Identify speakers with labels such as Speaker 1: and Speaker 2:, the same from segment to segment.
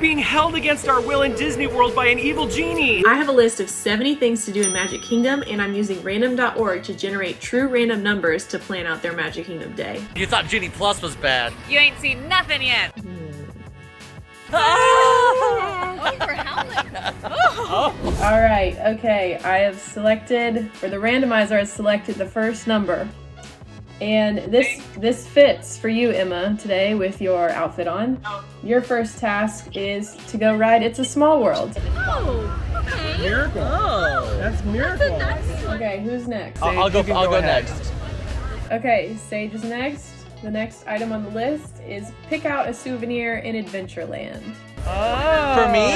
Speaker 1: being held against our will in Disney World by an evil genie.
Speaker 2: I have a list of 70 things to do in Magic Kingdom, and I'm using random.org to generate true random numbers to plan out their Magic Kingdom day.
Speaker 3: You thought Genie Plus was bad.
Speaker 4: You ain't seen nothing yet.
Speaker 5: Oh, we're howling.
Speaker 2: Oh. All right, okay, I have selected, or the randomizer has selected the first number. And this fits for you, Emma, today with your outfit on. Your first task is to go ride It's a Small World.
Speaker 5: Oh, okay.
Speaker 1: Miracle.
Speaker 3: Oh.
Speaker 1: That's Miracle.
Speaker 2: Okay, who's next?
Speaker 3: I'll go
Speaker 1: ahead.
Speaker 3: next.
Speaker 2: Okay, Sage is next. The next item on the list is pick out a souvenir in Adventureland.
Speaker 1: Oh.
Speaker 3: For me?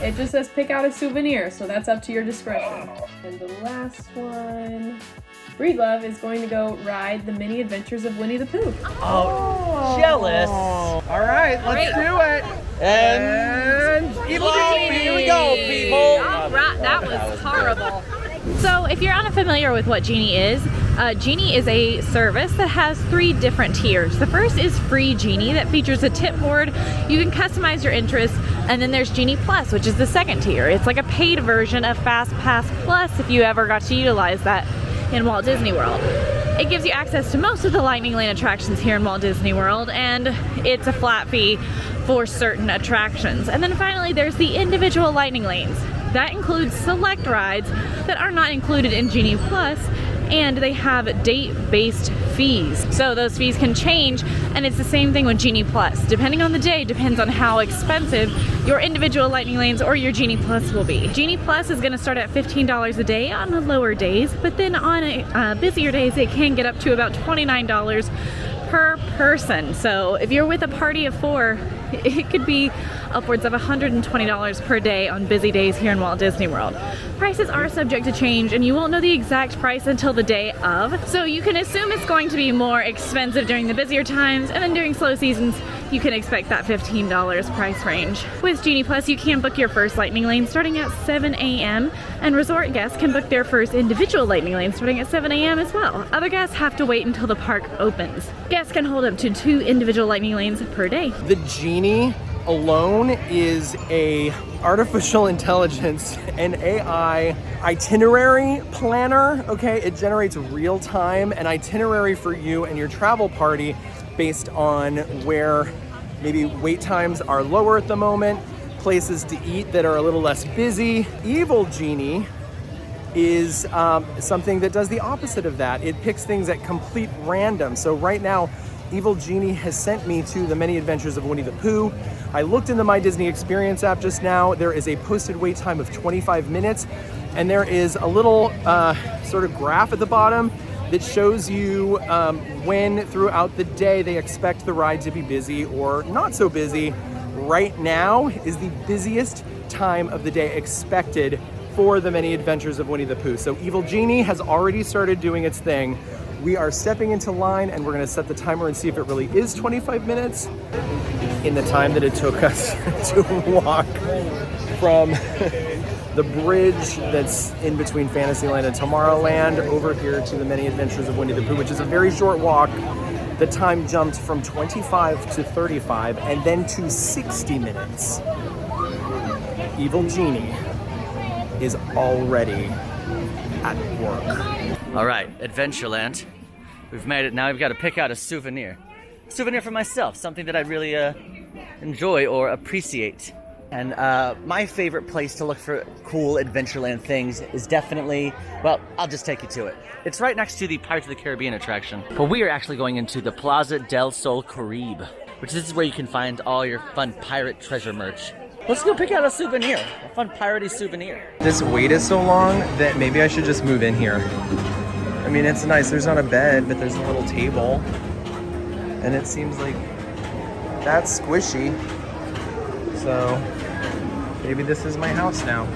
Speaker 2: It just says pick out a souvenir, so that's up to your discretion. And the last one, Breedlove is going to go ride the mini adventures of Winnie the Pooh.
Speaker 3: Oh, jealous.
Speaker 1: All right, let's do it.
Speaker 3: And
Speaker 1: Evil Genie.
Speaker 3: here we go, people.
Speaker 4: All right, that was horrible. So if you're unfamiliar with what Genie is a service that has 3 different tiers. The first is Free Genie that features a tip board. You can customize your interests, and then there's Genie Plus, which is the second tier. It's like a paid version of Fast Pass Plus if you ever got to utilize that in Walt Disney World. It gives you access to most of the Lightning Lane attractions here in Walt Disney World, and it's a flat fee for certain attractions. And then finally there's the individual Lightning Lanes. That includes select rides that are not included in Genie Plus, and they have date-based fees. So those fees can change, and it's the same thing with Genie Plus. Depending on the day, depends on how expensive your individual Lightning Lanes or your Genie Plus will be. Genie Plus is gonna start at $15 a day on the lower days, but then on busier days, it can get up to about $29 per person. So if you're with a party of 4, it could be upwards of $120 per day on busy days here in Walt Disney World. Prices are subject to change, and you won't know the exact price until the day of. So you can assume it's going to be more expensive during the busier times, and then during slow seasons, you can expect that $15 price range. With Genie Plus, you can book your first Lightning Lane starting at 7 a.m., and resort guests can book their first individual Lightning Lane starting at 7 a.m. as well. Other guests have to wait until the park opens. Guests can hold up to 2 individual Lightning Lanes per day.
Speaker 1: The Genie alone is a artificial intelligence and AI itinerary planner. Okay, it generates real-time an itinerary for you and your travel party based on where maybe wait times are lower at the moment, places to eat that are a little less busy. Evil Genie is something that does the opposite of that. It picks things at complete random. So right now, Evil Genie has sent me to the many adventures of Winnie the Pooh. I looked in the My Disney Experience app just now. There is a posted wait time of 25 minutes, and there is a little sort of graph at the bottom that shows you when throughout the day they expect the ride to be busy or not so busy. Right now is the busiest time of the day expected for the many adventures of Winnie the Pooh. So Evil Genie has already started doing its thing. We are stepping into line, and we're gonna set the timer and see if it really is 25 minutes in the time that it took us to walk from the bridge that's in between Fantasyland and Tomorrowland over here to the many adventures of Winnie the Pooh, which is a very short walk. The time jumped from 25 to 35 and then to 60 minutes. Evil Genie is already at work.
Speaker 3: All right, Adventureland. We've made it now. We've got to pick out a souvenir. A souvenir for myself, something that I really enjoy or appreciate. And my favorite place to look for cool Adventureland things is definitely, well, I'll just take you to it. It's right next to the Pirates of the Caribbean attraction. But we are actually going into the Plaza del Sol Caribe, which this is where you can find all your fun pirate treasure merch. Let's go pick out a souvenir, a fun piratey souvenir.
Speaker 1: This wait is so long that maybe I should just move in here. I mean, it's nice. There's not a bed, but there's a little table. And it seems like that's squishy. So maybe this is my house now.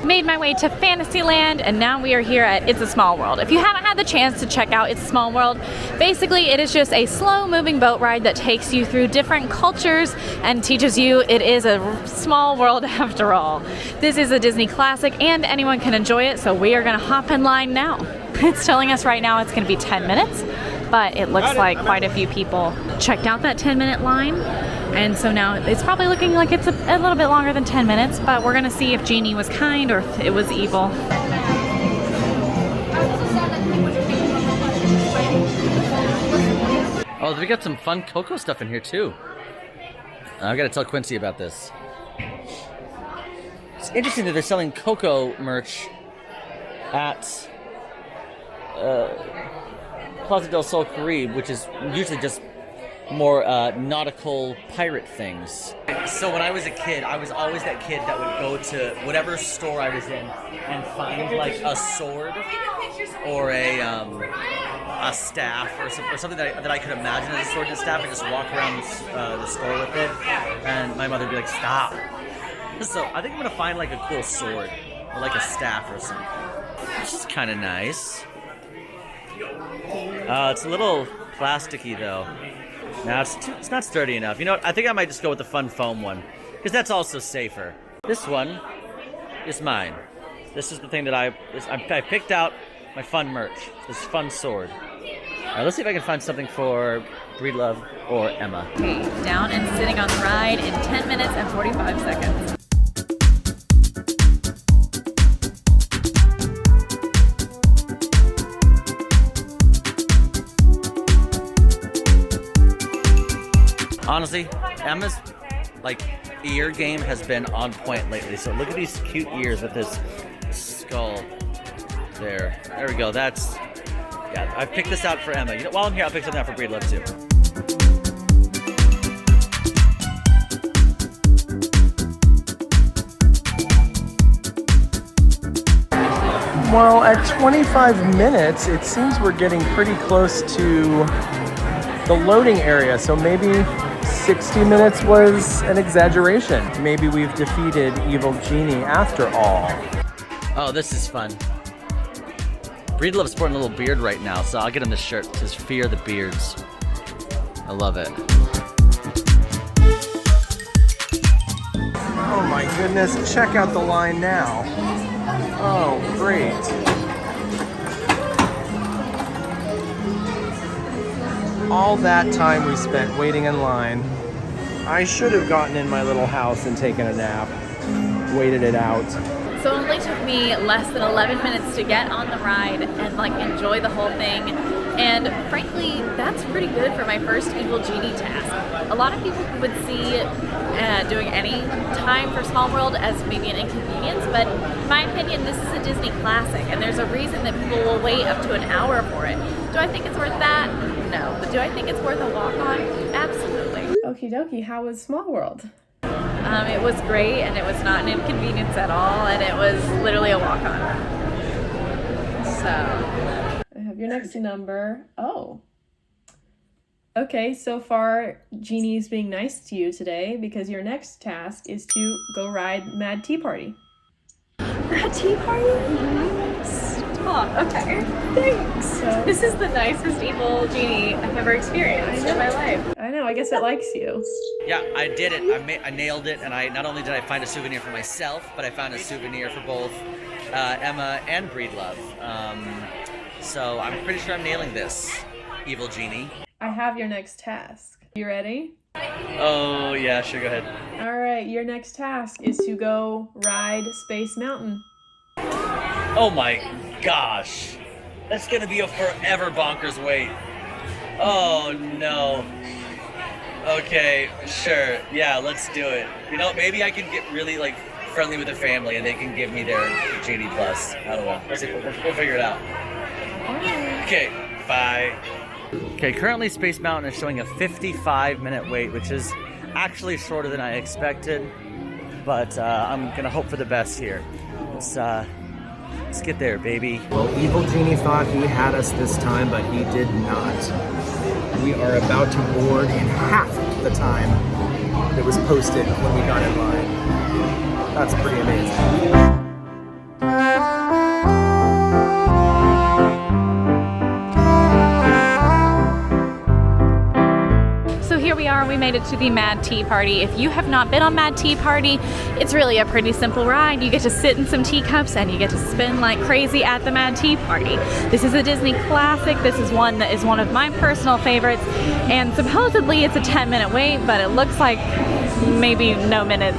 Speaker 4: Made my way to Fantasyland, and now we are here at It's a Small World. If you haven't had the chance to check out It's a Small World, basically it is just a slow-moving boat ride that takes you through different cultures and teaches you it is a small world after all. This is a Disney classic, and anyone can enjoy it, so we are going to hop in line now. It's telling us right now it's going to be 10 minutes, but it looks like quite a few people checked out that 10-minute line. And so now it's probably looking like it's a little bit longer than 10 minutes, but we're gonna see if Genie was kind or if it was evil.
Speaker 3: Oh, we got some fun Coco stuff in here too. I gotta tell Quincy about this. It's interesting that they're selling Coco merch at Plaza del Sol Caribe, which is usually just more nautical pirate things. So when I was a kid, I was always that kid that would go to whatever store I was in and find like a sword or a staff or something that I could imagine as a sword and staff, and just walk around the store with it. And my mother would be like, "Stop." So I think I'm gonna find like a cool sword or like a staff or something. This is kind of nice. It's a little plasticky though. No, it's not sturdy enough. You know what? I think I might just go with the fun foam one, because that's also safer. This one is mine. This is the thing that I picked out my fun merch. This fun sword. All right, let's see if I can find something for Breedlove or Emma.
Speaker 4: Okay, down and sitting on the ride in 10 minutes and 45 seconds.
Speaker 3: Honestly, Emma's like ear game has been on point lately. So look at these cute ears with this skull. There we go. Yeah, I picked this out for Emma. You know, while I'm here, I'll pick something out for Breedlove too.
Speaker 1: Well, at 25 minutes, it seems we're getting pretty close to the loading area. So maybe 60 minutes was an exaggeration. Maybe we've defeated Evil Genie after all.
Speaker 3: Oh, this is fun. Breedlove's sporting a little beard right now, so I'll get him this shirt. It says "Fear the Beards." I love it.
Speaker 1: Oh my goodness, check out the line now. Oh, great. All that time we spent waiting in line. I should have gotten in my little house and taken a nap. Waited it out.
Speaker 4: So it only took me less than 11 minutes to get on the ride and like enjoy the whole thing. And frankly, that's pretty good for my first Evil Genie task. A lot of people would see doing any time for Small World as maybe an inconvenience, but in my opinion, this is a Disney classic, and there's a reason that people will wait up to an hour for it. Do I think it's worth that? No. But do I think it's worth a walk-on? Absolutely.
Speaker 2: Okie dokie, how was Small World?
Speaker 4: It was great, and it was not an inconvenience at all, and it was literally a walk-on. So,
Speaker 2: I have your next number. Oh. Okay, so far, Genie's being nice to you today because your next task is to go ride Mad Tea Party.
Speaker 4: Mad Tea Party? Mm-hmm. Stop. Okay. Thanks.
Speaker 2: So,
Speaker 4: This is the nicest Evil Genie I've ever experienced in my life.
Speaker 2: I know, I guess it likes you.
Speaker 3: Yeah, I did it. I nailed it, and I not only did I find a souvenir for myself, but I found a souvenir for both Emma and Breedlove. So I'm pretty sure I'm nailing this, Evil Genie.
Speaker 2: I have your next task. You ready?
Speaker 3: Oh yeah, sure. Go ahead.
Speaker 2: All right, your next task is to go ride Space Mountain.
Speaker 3: Oh my gosh, that's gonna be a forever bonkers wait. Oh no. Okay, sure. Yeah, let's do it. You know, maybe I can get really like friendly with the family and they can give me their Genie Plus. I don't know. We'll figure it out. Okay, bye. Okay, currently Space Mountain is showing a 55-minute wait, which is actually shorter than I expected, but I'm gonna hope for the best here. Let's get there, baby.
Speaker 1: Well, Evil Genie thought he had us this time, but he did not. We are about to board in half the time that was posted when we got in line. That's pretty amazing.
Speaker 4: are. We made it to the Mad Tea Party. If you have not been on Mad Tea Party, it's really a pretty simple ride. You get to sit in some teacups and you get to spin like crazy at the Mad Tea Party. This is a Disney classic. This is one that is one of my personal favorites, and supposedly it's a 10-minute wait, but it looks like maybe no minutes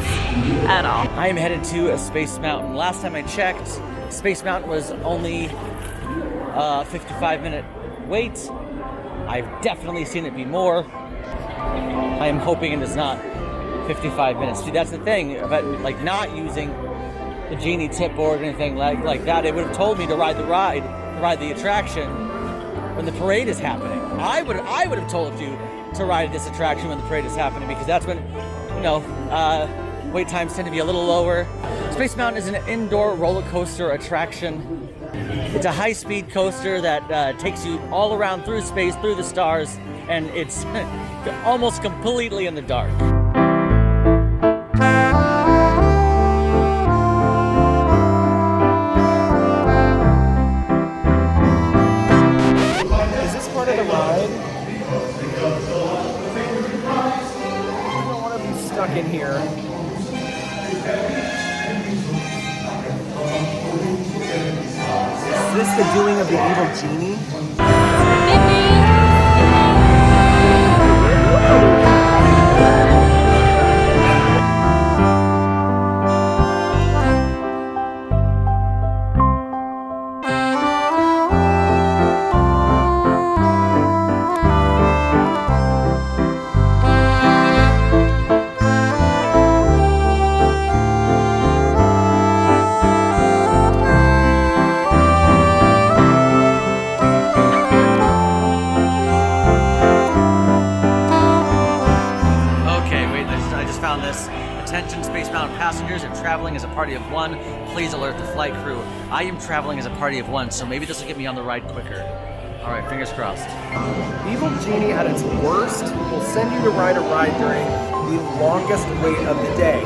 Speaker 4: at all.
Speaker 3: I am headed to a Space Mountain. Last time I checked, Space Mountain was only a 55-minute wait. I've definitely seen it be more. I am hoping it is not 55 minutes. See, that's the thing about like not using the Genie tip board or anything like that. It would have told me to ride the attraction when the parade is happening. I would have told you to ride this attraction when the parade is happening, because that's when, you know, wait times tend to be a little lower. Space Mountain is an indoor roller coaster attraction. It's a high-speed coaster that takes you all around through space, through the stars, and it's almost completely in the dark.
Speaker 1: Is this part of the ride? I don't want to be stuck in here. Is this the doing of the Evil Genie?
Speaker 3: Attention Space Mountain passengers, if traveling as a party of one, please alert the flight crew. I am traveling as a party of one, so maybe this will get me on the ride quicker. All right, fingers crossed.
Speaker 1: Evil Genie at its worst will send you to ride a ride during the longest wait of the day.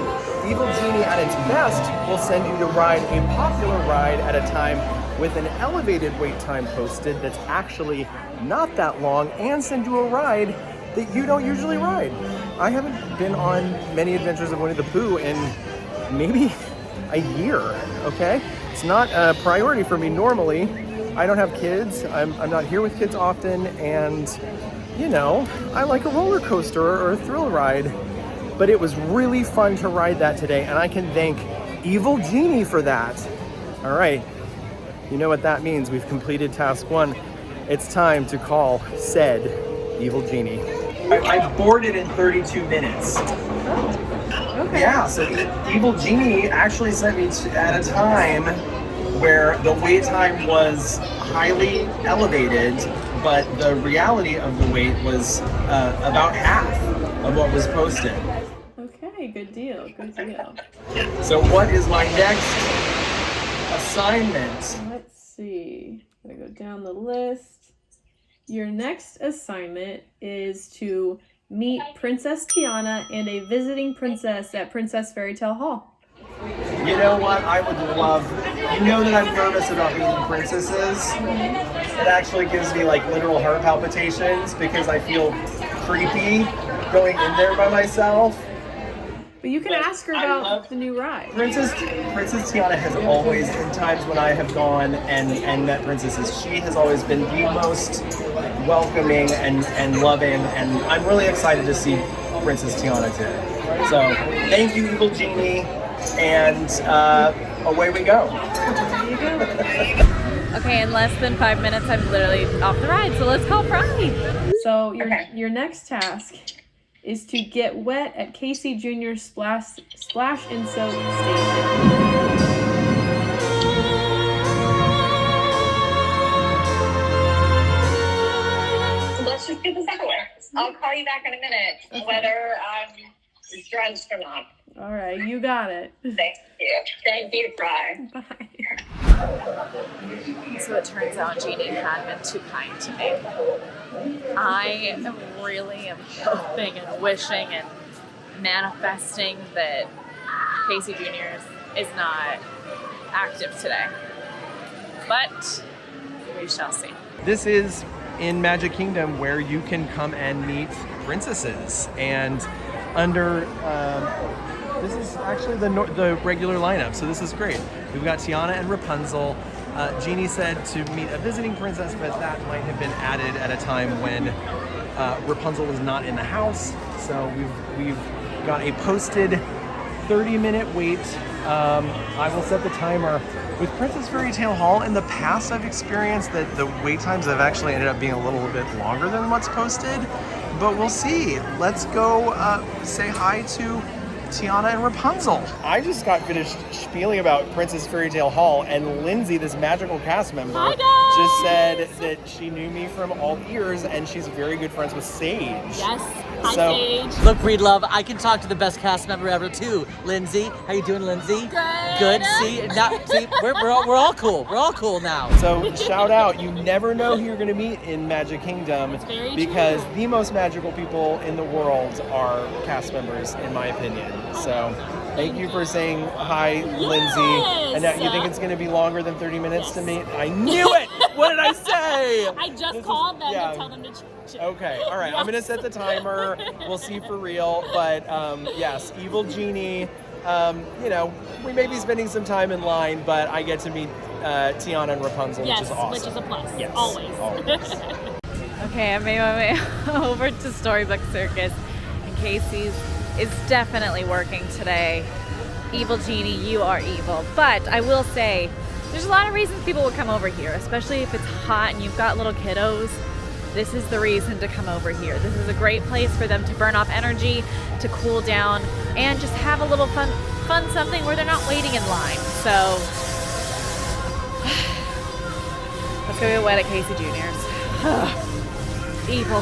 Speaker 1: Evil Genie at its best will send you to ride a popular ride at a time with an elevated wait time posted that's actually not that long, and send you a ride that you don't usually ride. I haven't been on many adventures of Winnie the Pooh in maybe a year, okay? It's not a priority for me normally. I don't have kids, I'm not here with kids often, and you know, I like a roller coaster or a thrill ride, but it was really fun to ride that today, and I can thank Evil Genie for that. All right, you know what that means. We've completed task one. It's time to call said Evil Genie. I boarded in 32 minutes.
Speaker 2: Okay.
Speaker 1: Yeah, so Evil Genie actually sent me at a time where the wait time was highly elevated, but the reality of the wait was about half of what was posted.
Speaker 2: Okay, good deal, good deal.
Speaker 1: So what is my next assignment?
Speaker 2: Let's see. Gonna go down the list. Your next assignment is to meet Princess Tiana and a visiting princess at Princess Fairy Tale Hall.
Speaker 1: You know what I would love? You know that I'm nervous about meeting princesses. It actually gives me like literal heart palpitations because I feel creepy going in there by myself.
Speaker 2: But you can ask her about the new ride.
Speaker 1: Princess Tiana has always, in times when I have gone and met princesses, she has always been the most welcoming and loving, and I'm really excited to see Princess Tiana too. So thank you, Evil Genie, and away we go.
Speaker 2: There you go.
Speaker 4: Okay, in less than 5 minutes, I'm literally off the ride, so let's call Pride.
Speaker 2: So your next task is to get wet at Casey Jr.'s Splash and Soak station.
Speaker 5: Let's just get this over with. I'll call you back in a minute, whether I'm drenched or not.
Speaker 2: All right, you got it.
Speaker 5: Thank you. Thank you, Fry.
Speaker 2: Bye.
Speaker 4: So it turns out Genie had been too kind to me. I really am hoping and wishing and manifesting that Casey Jr. is not active today. But we shall see.
Speaker 1: This is in Magic Kingdom where you can come and meet princesses. And under this is actually the regular lineup, so this is great. We've got Tiana and Rapunzel. Genie said to meet a visiting princess, but that might have been added at a time when Rapunzel was not in the house. So we've got a posted 30-minute wait. I will set the timer. With Princess Fairy Tale Hall, in the past I've experienced that the wait times have actually ended up being a little bit longer than what's posted, but we'll see. Let's go say hi to Tiana and Rapunzel. I just got finished spieling about Princess Fairy Tale Hall, and Lindsay, this magical cast member, just said that she knew me from AllEars, and she's very good friends with Sage.
Speaker 4: Yes. Hi, Sage.
Speaker 3: Look, Breedlove, I can talk to the best cast member ever too. Lindsay, how you doing, Lindsay? Good. See, we're all cool. We're all cool now.
Speaker 1: So shout out, you never know who you're going to meet in Magic Kingdom because the most magical people in the world are cast members, in my opinion. So thank you for saying hi, Lindsay. And now you think it's going to be longer than 30 minutes to meet? I knew it! What did I say?
Speaker 4: I just called them to tell them to
Speaker 1: Okay, all right. I'm going to set the timer. We'll see for real. But yes, Evil Genie. We may be spending some time in line, but I get to meet Tiana and Rapunzel, which is awesome.
Speaker 4: Which is a plus.
Speaker 1: Yes,
Speaker 4: always.
Speaker 6: Okay, I made my way over to Storybook Circus, and Casey's is definitely working today. Evil Genie, you are evil. But I will say, there's a lot of reasons people would come over here, especially if it's hot and you've got little kiddos. This is the reason to come over here. This is a great place for them to burn off energy, to cool down, and just have a little fun something where they're not waiting in line. So let's go get wet at Casey Jr.'s. Evil.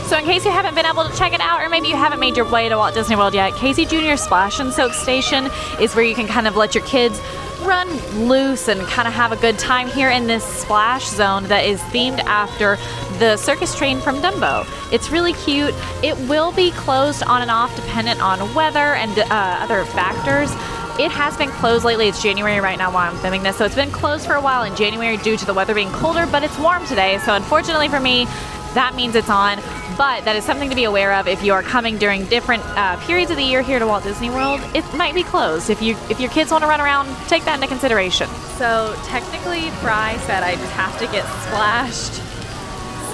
Speaker 4: So in case you haven't been able to check it out, or maybe you haven't made your way to Walt Disney World yet, Casey Jr. Splash and Soak Station is where you can kind of let your kids run loose and kind of have a good time here in this splash zone that is themed after the circus train from Dumbo. It's really cute. It will be closed on and off dependent on weather and other factors. It has been closed lately. It's January right now while I'm filming this, so it's been closed for a while in January due to the weather being colder, but it's warm today, so unfortunately for me, that means it's on. But that is something to be aware of if you are coming during different periods of the year here to Walt Disney World. It might be closed. If your kids want to run around, take that into consideration.
Speaker 6: So technically, Fry said I just have to get splashed.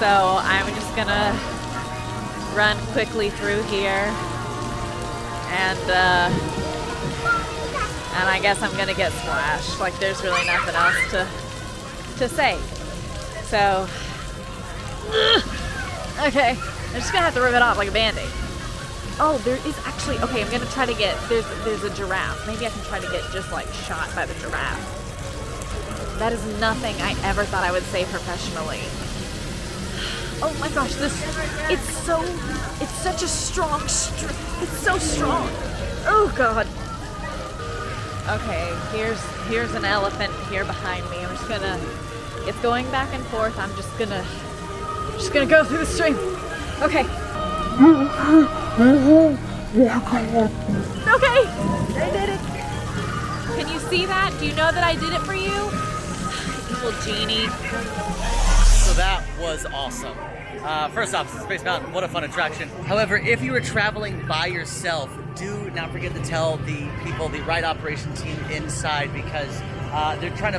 Speaker 6: So I'm just gonna run quickly through here, and I guess I'm gonna get splashed. Like there's really nothing else to say. So. Okay, I'm just gonna have to rip it off like a band-aid. Oh, there is actually, okay, I'm gonna try to get, there's a giraffe. Maybe I can try to get just like shot by the giraffe. That is nothing I ever thought I would say professionally. Oh my gosh, it's such a strong, it's so strong. Oh God. Okay, here's an elephant here behind me. I'm just gonna, it's going back and forth. I'm just gonna go through the stream. Okay. Okay, I did it. Can you see that? Do you know that I did it for you? Evil Genie.
Speaker 3: So that was awesome. First off, Space Mountain, what a fun attraction. However, if you were traveling by yourself, do not forget to tell the people, the ride operation team inside, because they're gonna,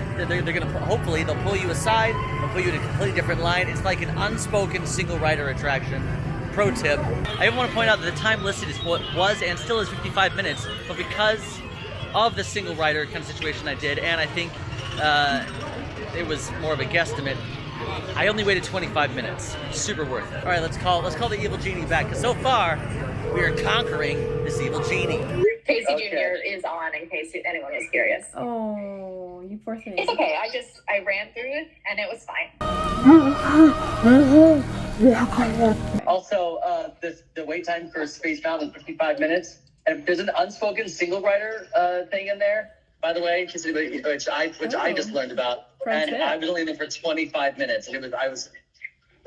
Speaker 3: hopefully they'll pull you aside, they'll put you in a completely different line. It's like an unspoken single rider attraction. Pro tip. I even want to point out that the time listed is what was and still is 55 minutes, but because of the single rider kind of situation I did, and I think it was more of a guesstimate, I only waited 25 minutes. Super worth it. All right, let's call the Evil Genie back, because so far we are conquering this Evil Genie.
Speaker 5: Casey Jr. is on, in case anyone was curious.
Speaker 2: Oh, you poor thing.
Speaker 5: It's okay. I ran through it and it was fine.
Speaker 7: Also, the wait time for Space Mountain is 55 minutes. And there's an unspoken single rider thing in there, by the way, which I just learned about. And I was only in there for 25 minutes, and I was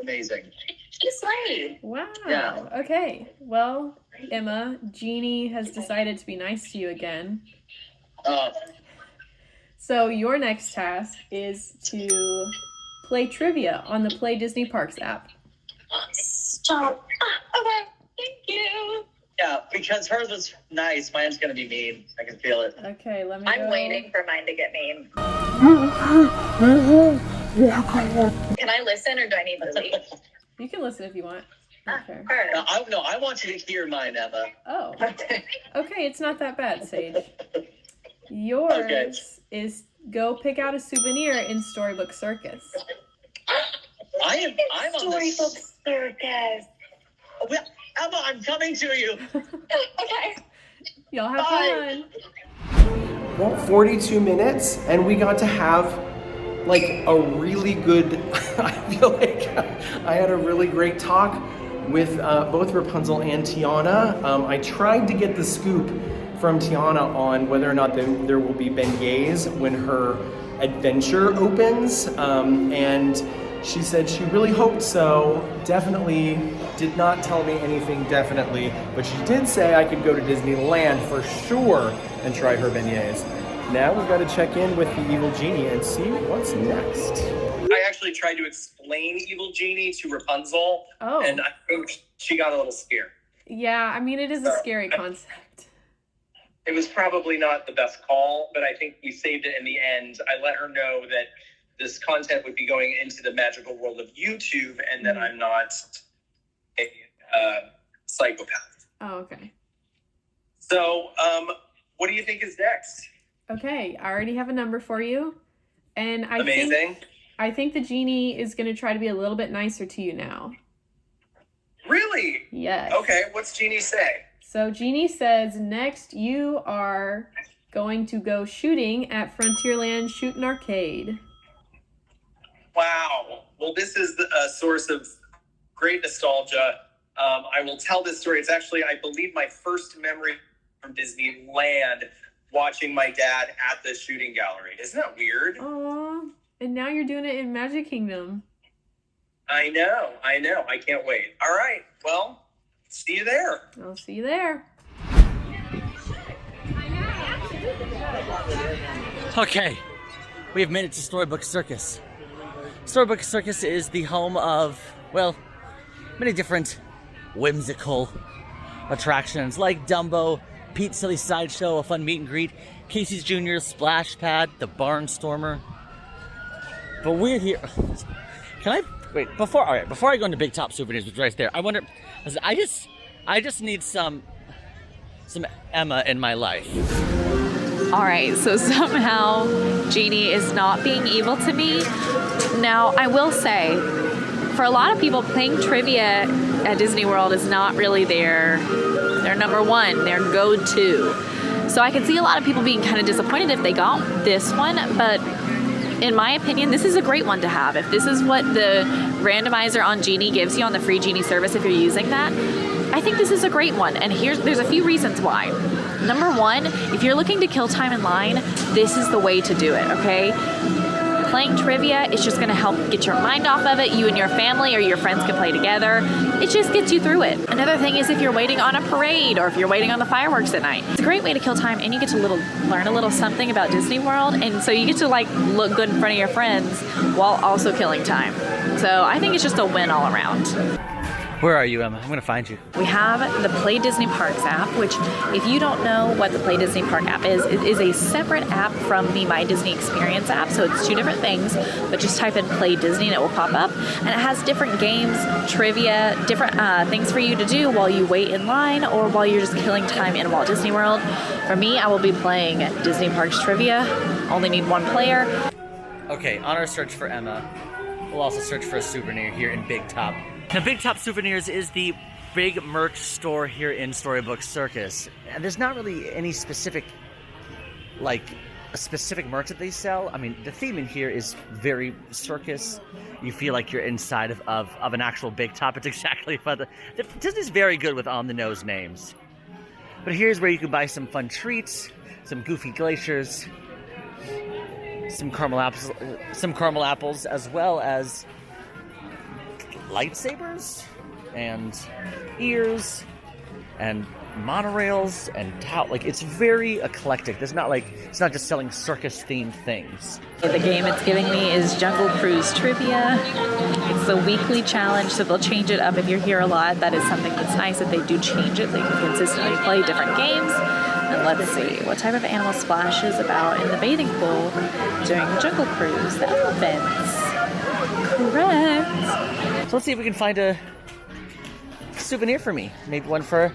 Speaker 7: amazing.
Speaker 5: It's late.
Speaker 2: Wow.
Speaker 7: Yeah.
Speaker 2: Okay. Well, Emma, Genie has decided to be nice to you again. So your next task is to play trivia on the Play Disney Parks app.
Speaker 5: Stop. Okay, thank you.
Speaker 7: Yeah, because hers was nice. Mine's gonna be mean. I can feel it.
Speaker 2: Okay, let me
Speaker 5: I'm
Speaker 2: go.
Speaker 5: waiting for mine to get mean. Can I listen or do I need to leave?
Speaker 2: You can listen if you want. Okay.
Speaker 7: No, I want you to hear mine, Emma.
Speaker 2: Oh. Okay, it's not that bad, Sage. Yours is go pick out a souvenir in Storybook Circus.
Speaker 7: I'm on the
Speaker 5: Storybook Circus.
Speaker 7: Well, Emma, I'm coming to you.
Speaker 5: Okay.
Speaker 2: Y'all have
Speaker 7: Bye.
Speaker 2: fun.
Speaker 1: Well, 42 minutes, and we got to have like a really good, I feel like I had a really great talk with both Rapunzel and Tiana. I tried to get the scoop from Tiana on whether or not there will be beignets when her adventure opens, and she said she really hoped so. Definitely did not tell me anything definitely, but she did say I could go to Disneyland for sure and try her beignets. Now we've got to check in with the Evil Genie and see what's next.
Speaker 8: I actually tried to explain Evil Genie to Rapunzel, and I think she got a little scared.
Speaker 2: Yeah, I mean, it is a scary concept.
Speaker 8: It was probably not the best call, but I think we saved it in the end. I let her know that this content would be going into the magical world of YouTube, and that I'm not a psychopath.
Speaker 2: Oh, okay.
Speaker 8: So, what do you think is next?
Speaker 2: Okay, I already have a number for you. And I think the genie is going to try to be a little bit nicer to you now.
Speaker 8: Really?
Speaker 2: Yes.
Speaker 8: Okay, what's Genie say?
Speaker 2: So Genie says next you are going to go shooting at Frontierland Shootin' Arcade.
Speaker 8: Wow. Well, this is a source of great nostalgia. I will tell this story. It's actually, I believe, my first memory from Disneyland, watching my dad at the shooting gallery. Isn't that weird?
Speaker 2: Aww. And now you're doing it in Magic Kingdom.
Speaker 8: I know. I can't wait. All right. Well, see you there.
Speaker 2: I'll see you there.
Speaker 3: Okay, we have made it to Storybook Circus. Storybook Circus is the home of, well, many different whimsical attractions like Dumbo, Pete's Silly Sideshow, a fun meet and greet, Casey's Jr., Splash Pad, the Barnstormer. But we're here. Can I wait before I go into Big Top Souvenirs, which is right there? I wonder. I just need some Emma in my life.
Speaker 6: All right, so somehow Genie is not being evil to me. Now, I will say, for a lot of people, playing trivia at Disney World is not really their number one, their go-to. So I can see a lot of people being kind of disappointed if they got this one, but in my opinion, this is a great one to have. If this is what the randomizer on Genie gives you on the free Genie service, if you're using that, I think this is a great one. And there's a few reasons why. Number one, if you're looking to kill time in line, this is the way to do it, okay? Playing trivia is just gonna help get your mind off of it. You and your family or your friends can play together. It just gets you through it. Another thing is if you're waiting on a parade or if you're waiting on the fireworks at night, it's a great way to kill time, and you get to learn a little something about Disney World, and so you get to like look good in front of your friends while also killing time. So I think it's just a win all around.
Speaker 3: Where are you, Emma? I'm gonna find you.
Speaker 6: We have the Play Disney Parks app, which if you don't know what the Play Disney Park app is, it is a separate app from the My Disney Experience app. So it's two different things, but just type in Play Disney and it will pop up. And it has different games, trivia, different things for you to do while you wait in line or while you're just killing time in Walt Disney World. For me, I will be playing Disney Parks Trivia. Only need one player.
Speaker 3: Okay, on our search for Emma, we'll also search for a souvenir here in Big Top. Now, Big Top Souvenirs is the big merch store here in Storybook Circus. And there's not really any specific, like, a specific merch that they sell. I mean, the theme in here is very circus. You feel like you're inside of an actual Big Top. It's exactly what Disney's very good with on-the-nose names. But here's where you can buy some fun treats, some goofy glaciers, some caramel apples, as well as lightsabers and ears and monorails and like it's very eclectic. It's not just selling circus-themed things.
Speaker 6: The game it's giving me is Jungle Cruise Trivia. It's a weekly challenge, so they'll change it up if you're here a lot. That is something that's nice that they do change it. They can consistently play different games. And let's see, what type of animal splashes about in the bathing pool during the Jungle Cruise? The elephants. Correct.
Speaker 3: So let's see if we can find a souvenir for me. Maybe one for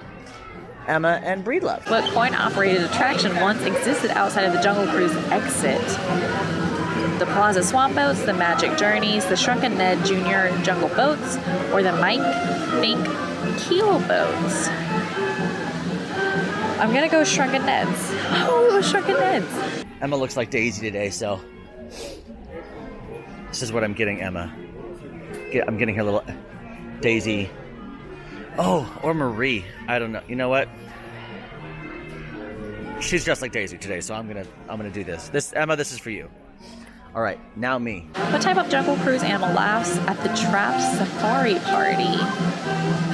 Speaker 3: Emma and Breedlove.
Speaker 6: What coin-operated attraction once existed outside of the Jungle Cruise exit? The Plaza Swamp Boats, the Magic Journeys, the Shrunken Ned Jr. Jungle Boats, or the Mike Fink Keel Boats? I'm gonna go Shrunken Neds. Oh, Shrunken Neds.
Speaker 3: Emma looks like Daisy today, so this is what I'm getting Emma. I'm getting her little Daisy. Oh, or Marie. I don't know. You know what? She's just like Daisy today, so I'm gonna do this. Emma, this is for you. All right, now me.
Speaker 6: What type of Jungle Cruise animal laughs at the Trapped Safari Party?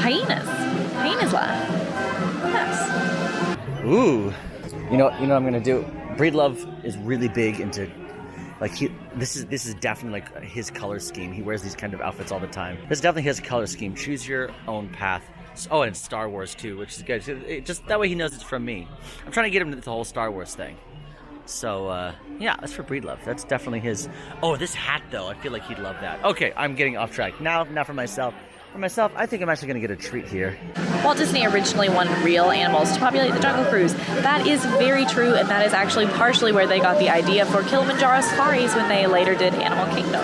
Speaker 6: Hyenas. Hyenas laugh. Yes.
Speaker 3: Ooh. You know what I'm gonna do? Breedlove is really big into this is definitely like his color scheme. He wears these kind of outfits all the time. This is definitely his color scheme. Choose your own path. Oh, and it's Star Wars too, which is good. Just that way he knows it's from me. I'm trying to get him to the whole Star Wars thing. So, yeah, that's for Breedlove. That's definitely his. Oh, this hat though, I feel like he'd love that. Okay, I'm getting off track. Now for myself. For myself, I think I'm actually going to get a treat here.
Speaker 6: Walt Disney originally wanted real animals to populate the Jungle Cruise. That is very true, and that is actually partially where they got the idea for Kilimanjaro safaris when they later did Animal Kingdom.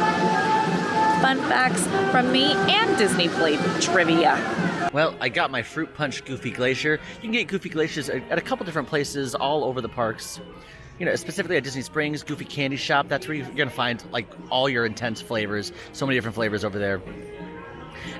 Speaker 6: Fun facts from me and Disney Play trivia.
Speaker 3: Well, I got my Fruit Punch Goofy Glacier. You can get Goofy Glaciers at a couple different places all over the parks. You know, specifically at Disney Springs, Goofy Candy Shop. That's where you're going to find like all your intense flavors. So many different flavors over there.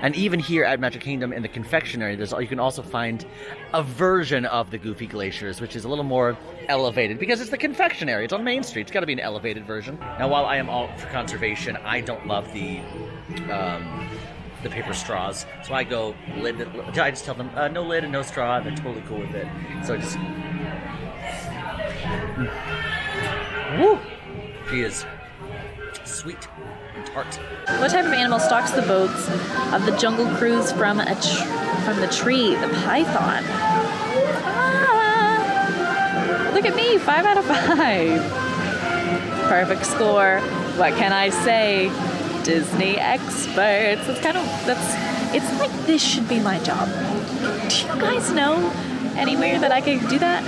Speaker 3: And even here at Magic Kingdom in the confectionery, you can also find a version of the Goofy Glaciers, which is a little more elevated because it's the confectionery. It's on Main Street. It's got to be an elevated version. Now, while I am all for conservation, I don't love the paper straws. So I go lid. I just tell them no lid and no straw, and they're totally cool with it. So I just. Woo! She is sweet and tart.
Speaker 6: What type of animal stalks the boats of the Jungle Cruise from the tree? The python. Ah, look at me, 5 out of 5. Perfect score. What can I say? Disney experts. It's like this should be my job. Do you guys know anywhere that I could do that?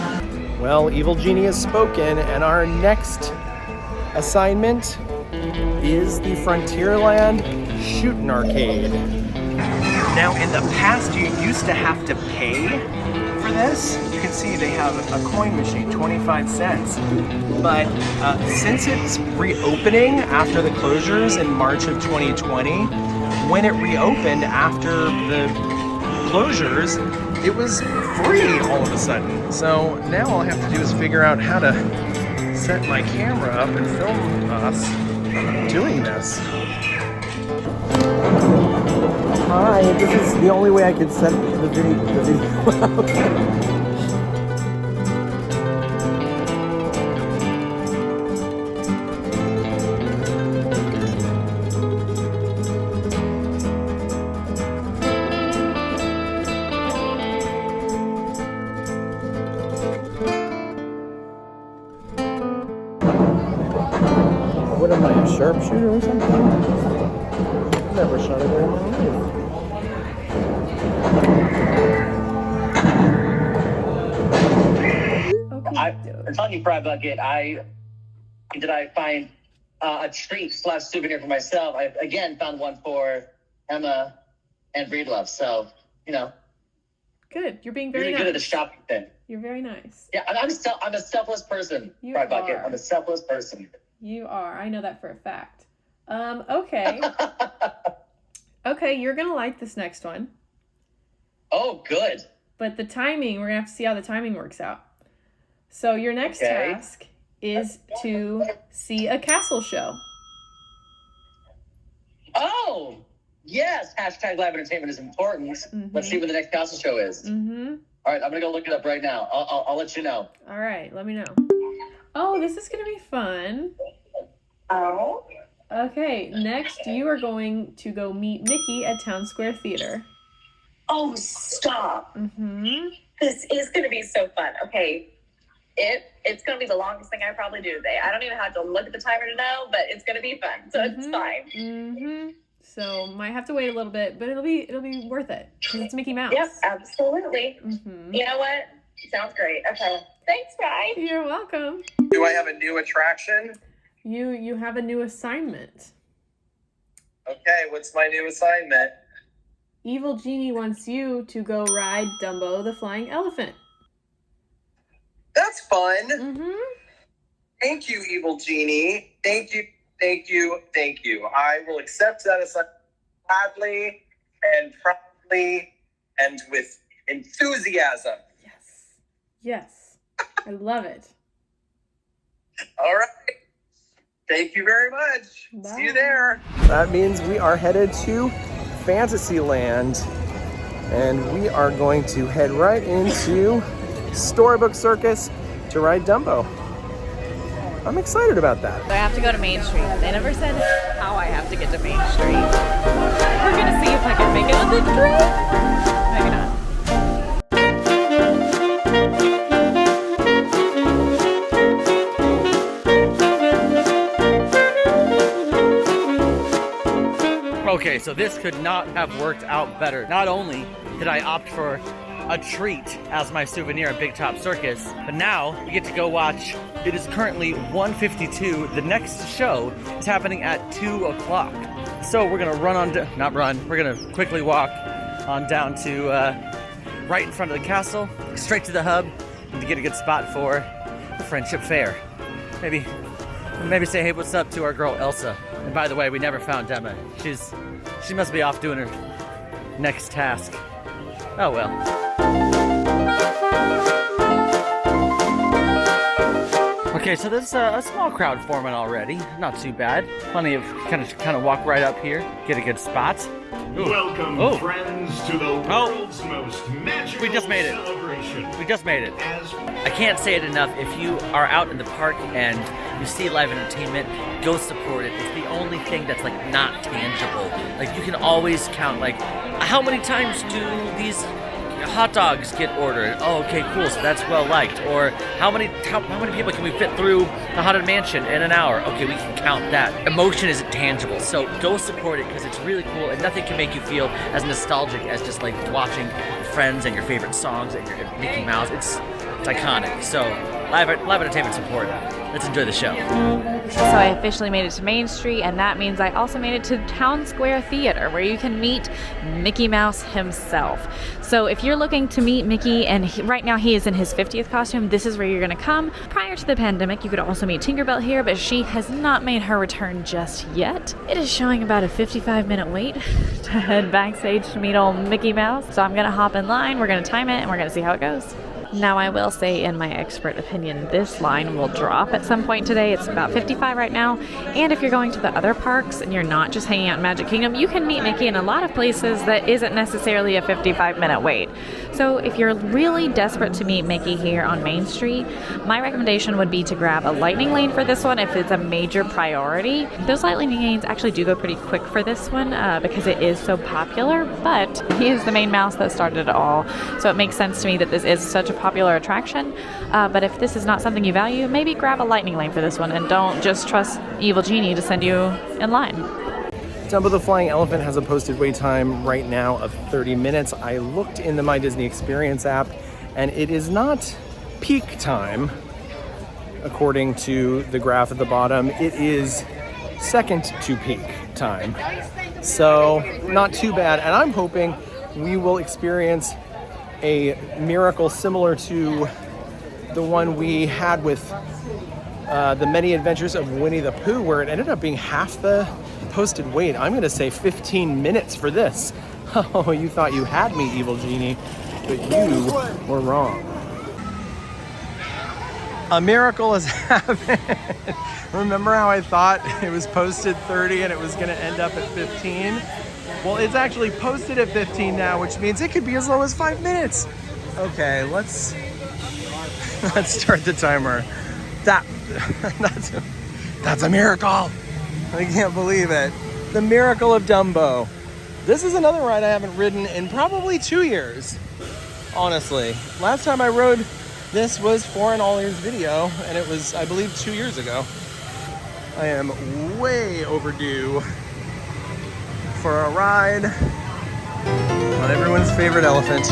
Speaker 1: Well, Evil Genie has spoken, and our next assignment is the Frontierland Shootin' Arcade. Now, in the past, you used to have to pay for this. You can see they have a coin machine, 25 cents. But since it's reopening after the closures in March of 2020, when it reopened after the closures, it was free all of a sudden. So now all I have to do is figure out how to set my camera up and film us doing this. Hi, this is the only way I can set the video up. What am I, a sharpshooter or something? Never shot a gun in my life.
Speaker 7: I'm telling you, Fry Bucket, I find a treat / souvenir for myself. I again found one for Emma and Breedlove. So, you know.
Speaker 2: Good. You're being very
Speaker 7: really
Speaker 2: nice.
Speaker 7: good at the shopping thing.
Speaker 2: You're very nice.
Speaker 7: Yeah, I'm a selfless person, Fry Bucket. I'm a selfless person.
Speaker 2: You are. I know that for a fact. Okay. Okay, you're going to like this next one.
Speaker 7: Oh, good.
Speaker 2: But the timing, we're going to have to see how the timing works out. So your next task is to see a castle show.
Speaker 7: Oh, yes. # live entertainment is important. Mm-hmm. Let's see what the next castle show is.
Speaker 2: Mm-hmm.
Speaker 7: All right, I'm gonna go look it up right now. I'll let you know.
Speaker 2: All right, let me know. Oh, this is gonna be fun.
Speaker 5: Oh.
Speaker 2: Okay, next you are going to go meet Mickey at Town Square Theater.
Speaker 5: Oh, stop.
Speaker 2: Mm-hmm.
Speaker 5: This is going to be so fun. Okay. It's going to be the longest thing I probably do today. I don't even have to look at the timer to know, but it's going to be fun. So it's fine.
Speaker 2: Mm-hmm. So might have to wait a little bit, but it'll be worth it because it's Mickey Mouse.
Speaker 5: Yep, absolutely.
Speaker 2: Mm-hmm.
Speaker 5: You know what? Sounds great. Okay. Thanks, guys.
Speaker 2: You're welcome.
Speaker 8: Do I have a new attraction?
Speaker 2: You have a new assignment.
Speaker 8: Okay, what's my new assignment?
Speaker 2: Evil Genie wants you to go ride Dumbo the Flying Elephant.
Speaker 8: That's fun.
Speaker 2: Mm-hmm.
Speaker 8: Thank you, Evil Genie. Thank you, thank you, thank you. I will accept that assignment gladly and proudly and with enthusiasm.
Speaker 2: Yes. I love it.
Speaker 8: All right. Thank you very much.
Speaker 2: Bye.
Speaker 8: See you there.
Speaker 1: That means we are headed to Fantasyland, and we are going to head right into Storybook Circus to ride Dumbo. I'm excited about that.
Speaker 6: So I have to go to Main Street. They never said how I have to get to Main Street. We're gonna see if I can make it on the train. Maybe not.
Speaker 3: Okay, so this could not have worked out better. Not only did I opt for a treat as my souvenir at Big Top Circus, but now we get to go watch. It is currently 1:52. The next show is happening at 2 o'clock. So we're gonna we're gonna quickly walk on down to right in front of the castle, straight to the hub, and to get a good spot for the Friendship Fair. Maybe say hey, what's up to our girl Elsa. And by the way, we never found Emma. She must be off doing her next task. Oh well. Okay, so there's a small crowd forming already. Not too bad. Plenty of kind of walk right up here, get a good spot. Ooh.
Speaker 9: Welcome, friends, to the world's most magical
Speaker 3: We just made it.
Speaker 9: celebration.
Speaker 3: We just made it. I can't say it enough. If you are out in the park and you see live entertainment, go support it. It's the only thing that's like not tangible. Like you can always count like how many times do these hot dogs get ordered? Oh, okay, cool. So that's well liked. Or how many people can we fit through the Haunted Mansion in an hour? Okay, we can count that. Emotion isn't tangible, so go support it because it's really cool, and nothing can make you feel as nostalgic as just like watching friends and your favorite songs and your Mickey Mouse. It's iconic. So live entertainment support. Let's enjoy the show.
Speaker 6: So I officially made it to Main Street, and that means I also made it to Town Square Theater, where you can meet Mickey Mouse himself. So if you're looking to meet Mickey, and right now he is in his 50th costume, this is where you're going to come. Prior to the pandemic, you could also meet Tinkerbell here, but she has not made her return just yet. It is showing about a 55-minute wait to head backstage to meet old Mickey Mouse. So I'm going to hop in line, we're going to time it, and we're going to see how it goes. Now, I will say, in my expert opinion, this line will drop at some point today. It's about 55 right now. And if you're going to the other parks and you're not just hanging out in Magic Kingdom, you can meet Mickey in a lot of places that isn't necessarily a 55-minute wait. So if you're really desperate to meet Mickey here on Main Street, my recommendation would be to grab a lightning lane for this one if it's a major priority. Those lightning lanes actually do go pretty quick for this one because it is so popular, but he is the main mouse that started it all. So it makes sense to me that this is such a popular attraction, but if this is not something you value, maybe grab a lightning lane for this one and don't just trust Evil Genie to send you in line.
Speaker 1: Dumbo the Flying Elephant has a posted wait time right now of 30 minutes. I looked in the My Disney Experience app, and it is not peak time, according to the graph at the bottom. It is second to peak time. So not too bad, and I'm hoping we will experience a miracle similar to the one we had with the Many Adventures of Winnie the Pooh, where it ended up being half the posted wait. I'm gonna say 15 minutes for this. Oh, you thought you had me, Evil Genie, but you were wrong. A miracle has happened. Remember how I thought it was posted 30 and it was gonna end up at 15? Well, it's actually posted at 15 now, which means it could be as low as 5 minutes. Okay, let's start the timer. That's a miracle. I can't believe it. The miracle of Dumbo. This is another ride I haven't ridden in probably 2 years, honestly. Last time I rode this was for an AllEars video, and it was, I believe, 2 years ago. I am way overdue for a ride on everyone's favorite elephant.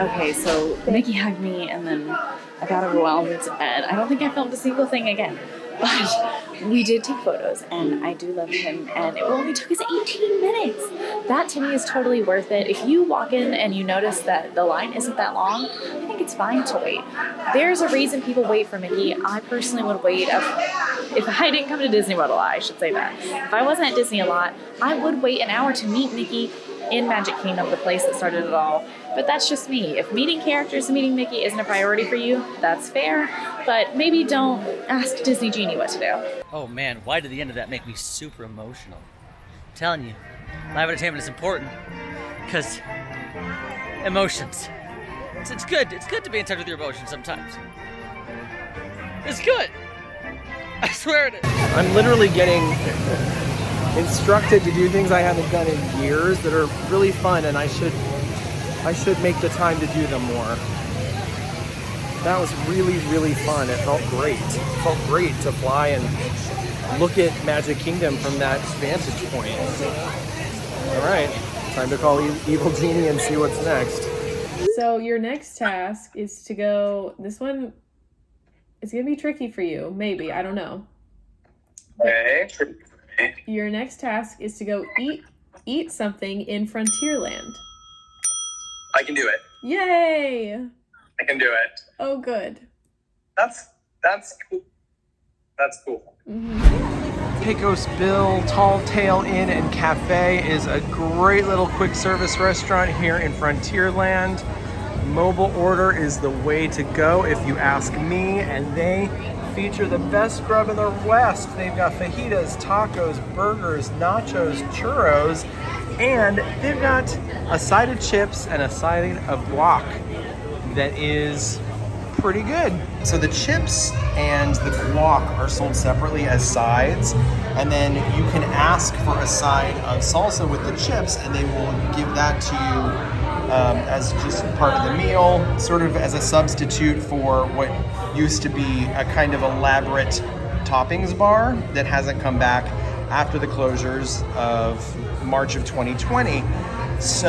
Speaker 6: Okay, so Mickey hugged me and then I got overwhelmed and I don't think I filmed a single thing again. But we did take photos and I do love him and it only took us 18 minutes. That to me is totally worth it. If you walk in and you notice that the line isn't that long, I think it's fine to wait. There's a reason people wait for Mickey. I personally would wait. If I didn't come to Disney World a lot, I should say that. If I wasn't at Disney a lot, I would wait an hour to meet Mickey in Magic Kingdom, the place that started it all. But that's just me. If meeting characters and meeting Mickey isn't a priority for you, that's fair. But maybe don't ask Disney Genie what to do.
Speaker 3: Oh man, why did the end of that make me super emotional? I'm telling you, live entertainment is important because emotions. It's good. It's good to be in touch with your emotions sometimes. It's good. I swear it is.
Speaker 1: I'm literally getting instructed to do things I haven't done in years that are really fun, and I should make the time to do them more. That was really, really fun. It felt great. It felt great to fly and look at Magic Kingdom from that vantage point. All right, time to call Evil Genie and see what's next.
Speaker 2: So your next task is to go, this one is going to be tricky for you, maybe, I don't know.
Speaker 8: Okay.
Speaker 2: Your next task is to go eat something in Frontierland.
Speaker 8: I can do it.
Speaker 2: Yay!
Speaker 8: I can do it.
Speaker 2: Oh, good.
Speaker 8: That's cool. That's cool.
Speaker 1: Pecos Bill Tall Tale Inn and Cafe is a great little quick service restaurant here in Frontierland. Mobile order is the way to go if you ask me, and they feature the best grub in the West. They've got fajitas, tacos, burgers, nachos, churros, and they've got a side of chips and a side of guac that is pretty good. So the chips and the guac are sold separately as sides, and then you can ask for a side of salsa with the chips and they will give that to you as just part of the meal, sort of as a substitute for what used to be a kind of elaborate toppings bar that hasn't come back after the closures of March of 2020. So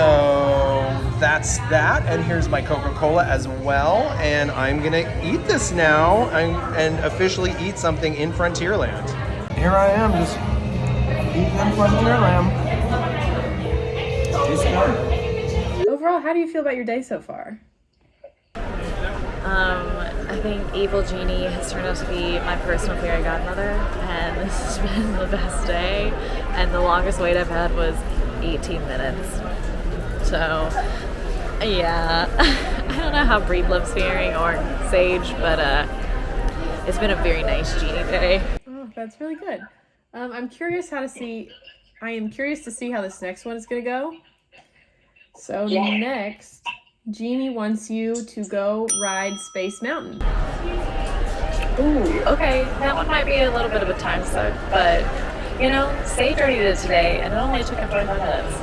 Speaker 1: that's that, and here's my Coca-Cola as well, and I'm gonna eat this now and officially eat something in Frontierland. Here I am, just eating in Frontierland. Tastes good.
Speaker 2: Overall, how do you feel about your day so far?
Speaker 6: I think Evil Genie has turned out to be my personal fairy godmother, and this has been the best day, and the longest wait I've had was 18 minutes. So, yeah, I don't know how Breed loves faring or Sage, but it's been a very nice Genie day.
Speaker 2: Oh, that's really good. I am curious to see how this next one is gonna go. So next, Genie wants you to go ride Space Mountain.
Speaker 6: Ooh, okay, that one might be a little bit of a time suck, but you know, Sage already did it today, and it only took him 45 minutes.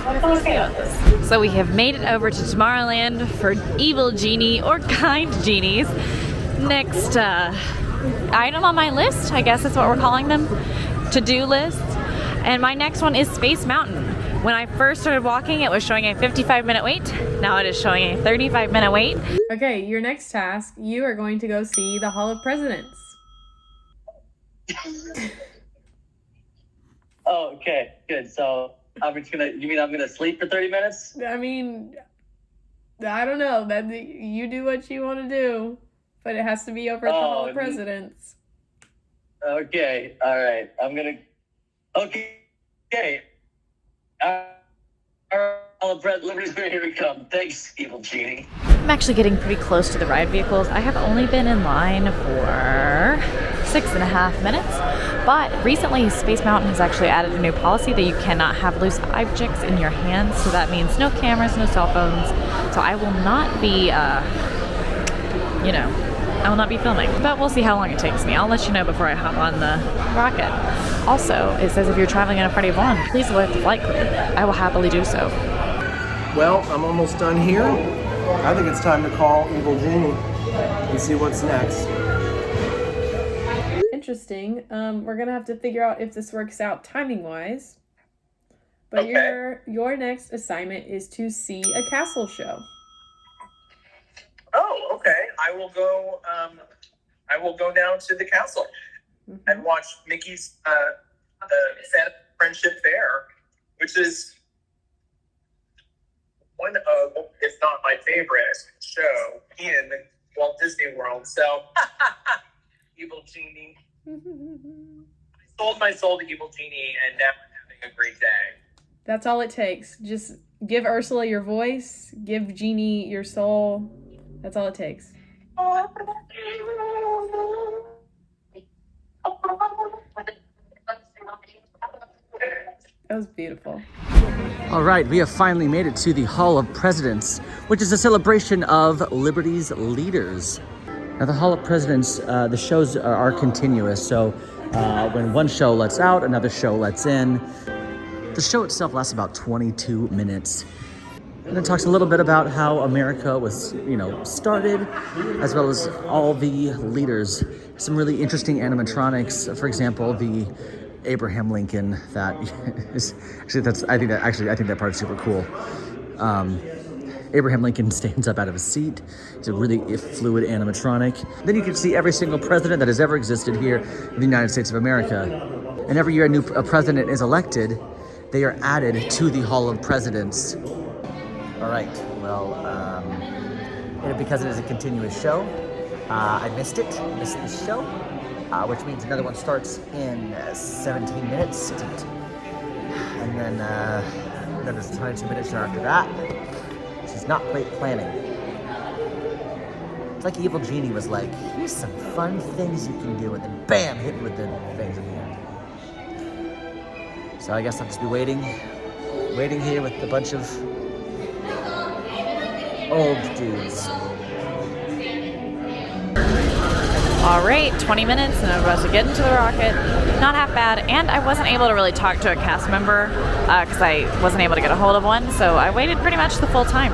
Speaker 6: So I feel okay about this. So we have made it over to Tomorrowland for Evil Genie, or Kind Genies. Next item on my list, I guess that's what we're calling them, to-do list. And my next one is Space Mountain. When I first started walking, it was showing a 55-minute wait. Now it is showing a 35-minute wait.
Speaker 2: Okay, your next task, you are going to go see the Hall of Presidents.
Speaker 7: Oh, okay, good. So I'm just gonna. You mean I'm gonna sleep for 30 minutes?
Speaker 2: I mean, I don't know. That you do what you want to do, but it has to be over at the Hall of Presidents.
Speaker 7: Okay, all right. I'm gonna. Okay. All the Liberty's here we come. Thanks, Evil Genie.
Speaker 6: I'm actually getting pretty close to the ride vehicles. I have only been in line for 6.5 minutes, but recently Space Mountain has actually added a new policy that you cannot have loose objects in your hands, so that means no cameras, no cell phones. So I will not be, I will not be filming, but we'll see how long it takes me. I'll let you know before I hop on the rocket. Also, it says if you're traveling in a party of one, please alert the flight crew. I will happily do so.
Speaker 1: Well, I'm almost done here. I think it's time to call Evil Genie and see what's next.
Speaker 2: Interesting. We're gonna have to figure out if this works out timing-wise. But your next assignment is to see a castle show.
Speaker 8: Oh, okay. I will go down to the castle and watch Mickey's Santa Friendship Fair, which is one of, if not my favorite show in Walt Disney World. So, Evil Genie. I sold my soul to Evil Genie, and now I'm having a great day.
Speaker 2: That's all it takes. Just give Ursula your voice, give Genie your soul. That's all it takes. That was beautiful.
Speaker 3: All right, we have finally made it to the Hall of Presidents, which is a celebration of Liberty's leaders. Now, the Hall of Presidents, the shows are continuous, so when one show lets out, another show lets in. The show itself lasts about 22 minutes. And it talks a little bit about how America was, started, as well as all the leaders. Some really interesting animatronics. For example, the Abraham Lincoln. That is I think that part is super cool. Abraham Lincoln stands up out of his seat. It's a really fluid animatronic. Then you can see every single president that has ever existed here in the United States of America. And every year a president is elected, they are added to the Hall of Presidents. All right, well, because it is a continuous show, I missed the show, which means another one starts in 17 minutes. And then there's 22 minutes after that. She's not great planning. It's like Evil Genie was like, here's some fun things you can do, and then bam, hit with the things at the end. So I guess I'll just be waiting here with a bunch of old dudes.
Speaker 6: All right, 20 minutes and I'm about to get into the rocket. Not half bad, and I wasn't able to really talk to a cast member because I wasn't able to get a hold of one, so I waited pretty much the full time.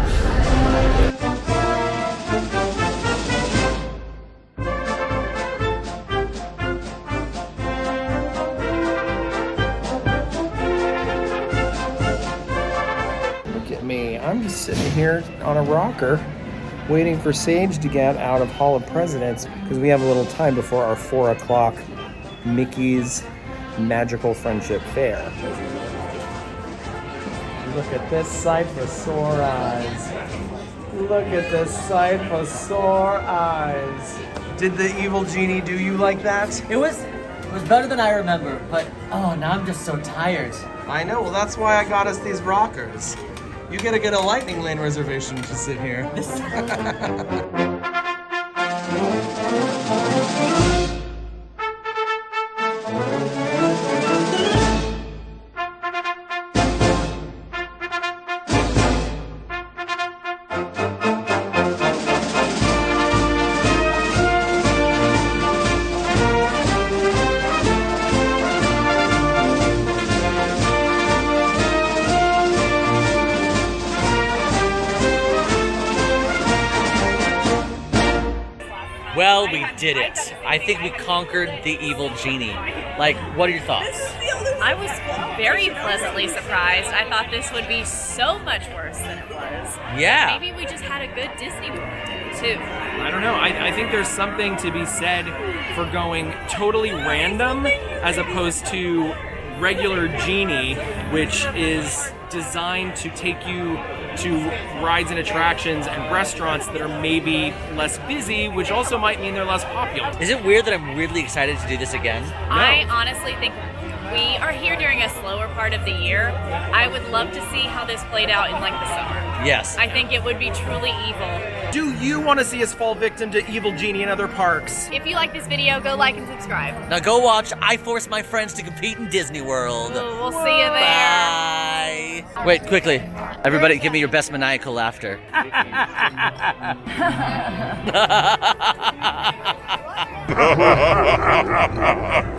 Speaker 1: here on a rocker, waiting for Sage to get out of Hall of Presidents because we have a little time before our 4 o'clock Mickey's Magical Friendship Fair. Look at this sight for sore eyes. Look at this sight for sore eyes. Did the Evil Genie do you like that?
Speaker 3: It was better than I remember, but oh, now I'm just so tired.
Speaker 1: I know, well that's why I got us these rockers. You gotta get a lightning lane reservation to sit here.
Speaker 3: Well, we did it. I think we conquered the Evil Genie. Like, what are your thoughts?
Speaker 4: I was very pleasantly surprised. I thought this would be so much worse than it was.
Speaker 3: Yeah.
Speaker 4: Maybe we just had a good Disney World day, too.
Speaker 10: I don't know. I think there's something to be said for going totally random as opposed to regular Genie, which is designed to take you to rides and attractions and restaurants that are maybe less busy, which also might mean they're less popular.
Speaker 3: Is it weird that I'm weirdly excited to do this again?
Speaker 4: I honestly think we are here during a slower part of the year. I would love to see how this played out in like the summer.
Speaker 3: Yes.
Speaker 4: I think it would be truly evil.
Speaker 1: Do you want to see us fall victim to Evil Genie in other parks?
Speaker 4: If you like this video, go like and subscribe.
Speaker 3: Now go watch I Force My Friends to Compete in Disney World.
Speaker 4: Ooh, we'll see you there.
Speaker 3: Bye. Wait, quickly. Everybody give me your best maniacal laughter.